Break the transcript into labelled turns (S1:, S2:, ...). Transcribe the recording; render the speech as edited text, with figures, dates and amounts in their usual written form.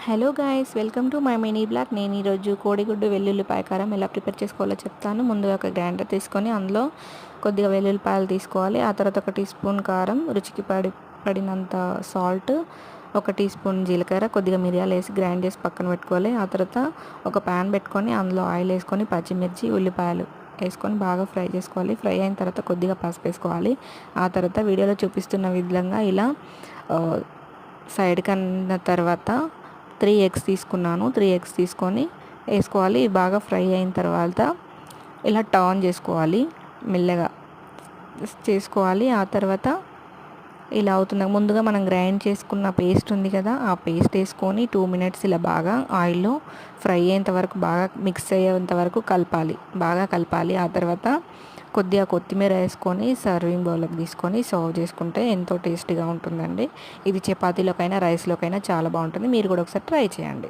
S1: Hello guys, welcome to my mini blog. నేను ఈరోజు కోడిగుడ్డు వెల్లుల్లిపాయ కారం ఎలా ప్రిపేర్ చేసుకోవాలో చెప్తాను. ముందుగా ఒక గ్రైండర్ తీసుకొని అందులో కొద్దిగా వెల్లుల్లిపాయలు తీసుకోవాలి. ఆ తర్వాత 1 టీ స్పూన్ కారం, రుచికి పడినంత సాల్ట్, 1 టీ స్పూన్ జీలకర్ర, కొద్దిగా మిరియాలు వేసి గ్రైండ్ చేసి పక్కన పెట్టుకోవాలి. ఆ తర్వాత ఒక ప్యాన్ పెట్టుకొని అందులో ఆయిల్ వేసుకొని పచ్చిమిర్చి, ఉల్లిపాయలు వేసుకొని బాగా ఫ్రై చేసుకోవాలి. ఫ్రై అయిన తర్వాత కొద్దిగా పసుపు వేసుకోవాలి. ఆ తర్వాత వీడియోలో చూపిస్తున్న విధంగా ఇలా సైడ్కి అన్న తర్వాత 3 ఎగ్స్ తీసుకున్నాను. 3 ఎగ్స్ తీసుకొని వేసుకోవాలి. బాగా ఫ్రై అయిన తర్వాత ఇలా టర్న్ చేసుకోవాలి, మెల్లగా చేసుకోవాలి. ఆ తర్వాత ఇలా అవుతుంది. ముందుగా మనం గ్రైండ్ చేసుకున్న పేస్ట్ ఉంది కదా, ఆ పేస్ట్ వేసుకొని 2 మినిట్స్ ఇలా బాగా ఆయిల్లో ఫ్రై అయ్యేంత వరకు, బాగా మిక్స్ అయ్యేంత వరకు బాగా కలపాలి. ఆ తర్వాత కొద్దిగా కొత్తిమీర వేసుకొని సర్వింగ్ బౌల్లోకి తీసుకొని సర్వ్ చేసుకుంటే ఎంతో టేస్టీగా ఉంటుందండి. ఇది చపాతీలోకైనా రైస్లోకైనా చాలా బాగుంటుంది. మీరు కూడా ఒకసారి ట్రై చేయండి.